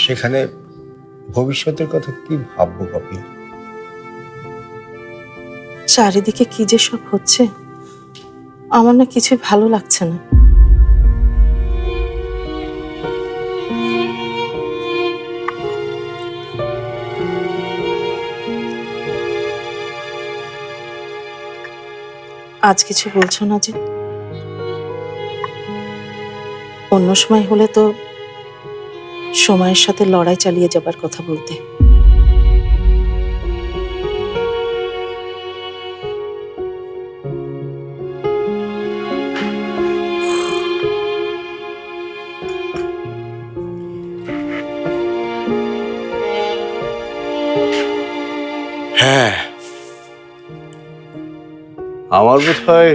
সেখানে ভবিষ্যতের কথা কি ভাববো পাপিয়া? চারিদিকে কি যে সব হচ্ছে, আমার না কিছুই ভালো লাগছে না। আজ কিছু বলছো না যে? অন্য সময় হলে তো সময়ের সাথে লড়াই চালিয়ে যাবার কথা বলতে। হ্যাঁ, আমার বোধ হয়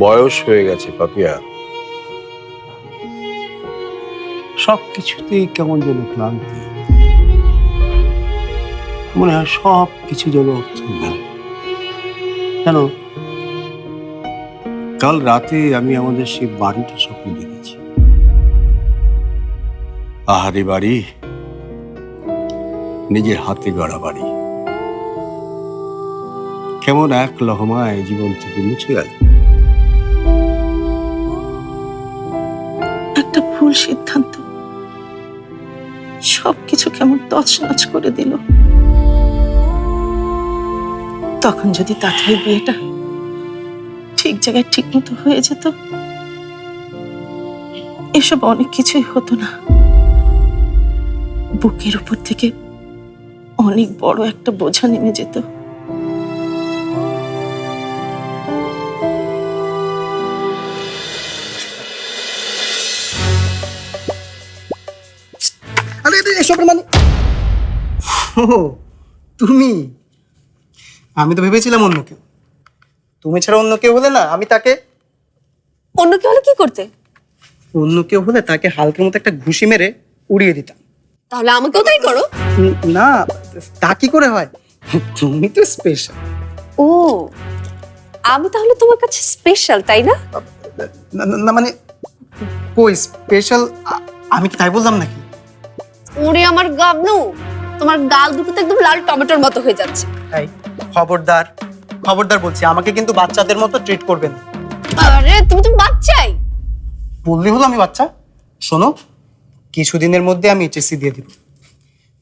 বয়স হয়ে গেছে পাপিয়া। সবকিছুতেই কেমন যেন ক্লান্তি, মনে হয় সব কিছু যেন অর্থহীন। জানো, কাল রাতে আমি আমাদের সেই বাড়িটা স্বপ্ন দেখেছি। আহারে বাড়ি, নিজের হাতে গড়া বাড়ি, কেমন এক লহমায় জীবন থেকে মুছে গেল। একটা ভুল সিদ্ধান্ত সবকিছু কেমন তছনছ করে দিল। তখন যদি তাড়াতাড়ি বিয়েটা ঠিক জায়গায় ঠিক মতো হয়ে যেত, এসব অনেক কিছুই হতো না। বুকের উপর থেকে অনেক বড় একটা বোঝা নেমে যেত। আরে এসবের মানে ও তুমি? আমি তো ভেবেছিলাম অন্য কেউ। তুমি ছাড়া অন্য কেউ হলে না, আমি তাকে অন্য কেউ হলে কি করতে? অন্য কেউ হলে তাকে হালকের মতো একটা ঘুষি মেরে উড়িয়ে দিতাম। তাহলে আমাকেও তাই করো। না, তা কি করে হয়? তুমি তো স্পেশাল। ও, আমি তাহলে তোমার কাছে স্পেশাল, তাই না? না মানে কই স্পেশাল? আমি কি তাই বললাম নাকি? ওরে আমার গাবনু, তোমার গাল দুটো তো একদম লাল টমেটোর মতো হয়ে যাচ্ছে। এই খবরদার, খবরদার বলছি, আমাকে কিন্তু বাচ্চাদের মতো ট্রিট করবেন। আরে তুমি তো বাচ্চাই। বললি হলো আমি বাচ্চা? শোনো, কিছুদিনের মধ্যে আমি এইচএসসি দিয়ে দিব,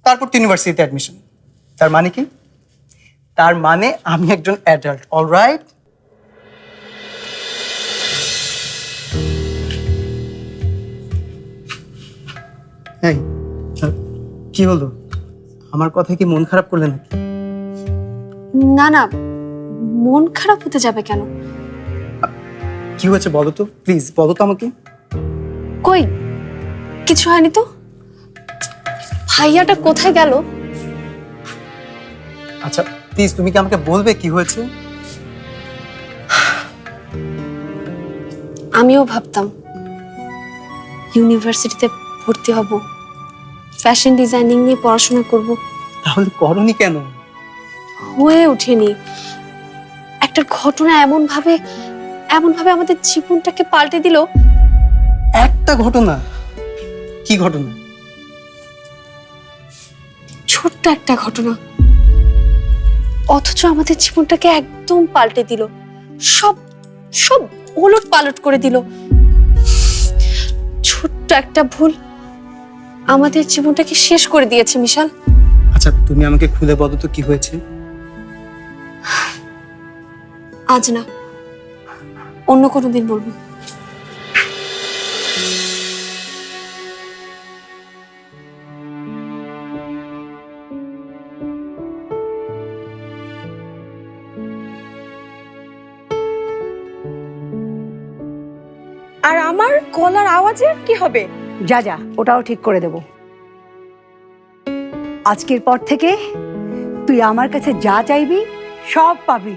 তারপর তো ইউনিভার্সিটিতে অ্যাডমিশন। তার মানে কি? তার মানে আমি একজন অ্যাডাল্ট, অলরাইট? এই কি হলো? আমার কথায় কি মন খারাপ করলে নাকি? না না, মন খারাপ হতে যাবে কেন? কি হয়েছে বলো তো, প্লিজ বলো তো আমাকে। কই কিছু হয়নি তো। ভাইয়াটা কোথায় গেল? আচ্ছা প্লিজ তুমি কি আমাকে বলবে কি হয়েছে? আমিও ভাবতাম ইউনিভার্সিটিতে ভর্তি হব, ফ্যাশন ডিজাইনিং নিয়ে পড়াশোনা করব। তাহলে করনি কেন? হয়ে ওঠেনি। একটা ঘটনা এমন ভাবে আমাদের জীবনটাকে পাল্টে দিল। একটা ঘটনা? কি ঘটনা? ছোট্ট একটা ঘটনা, অথচ আমাদের জীবনটাকে একদম পাল্টে দিল। সব সব ওলট পালট করে দিল। ছোট্ট একটা ভুল আমাদের জীবনটাকে শেষ করে দিয়েছে মিশাল। আচ্ছা তুমি আমাকে খুলে বলো তো কি হয়েছে? আজ না, অন্য কোনো দিন বলবো। আর আমার গলার আওয়াজের কি হবে? যা যা, ওটাও ঠিক করে দেব। আজকের পর থেকে তুই আমার কাছে যা চাইবি সব পাবি।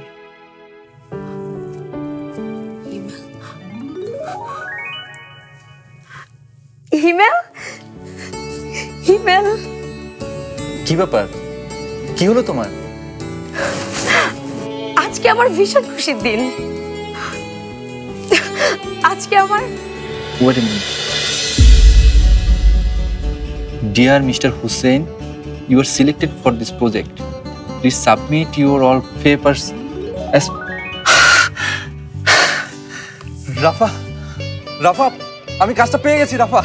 হিমেল, হিমেল, কি ব্যাপার? কি হলো তোমার? আজকে আমার ভীষণ খুশির দিন। আজকে আমার wait a minute, Dear Mr. Hussain, you are selected for this project. Please submit your all papers as রাফা, রাফা, আমি কাজটা পেয়ে গেছি রাফা।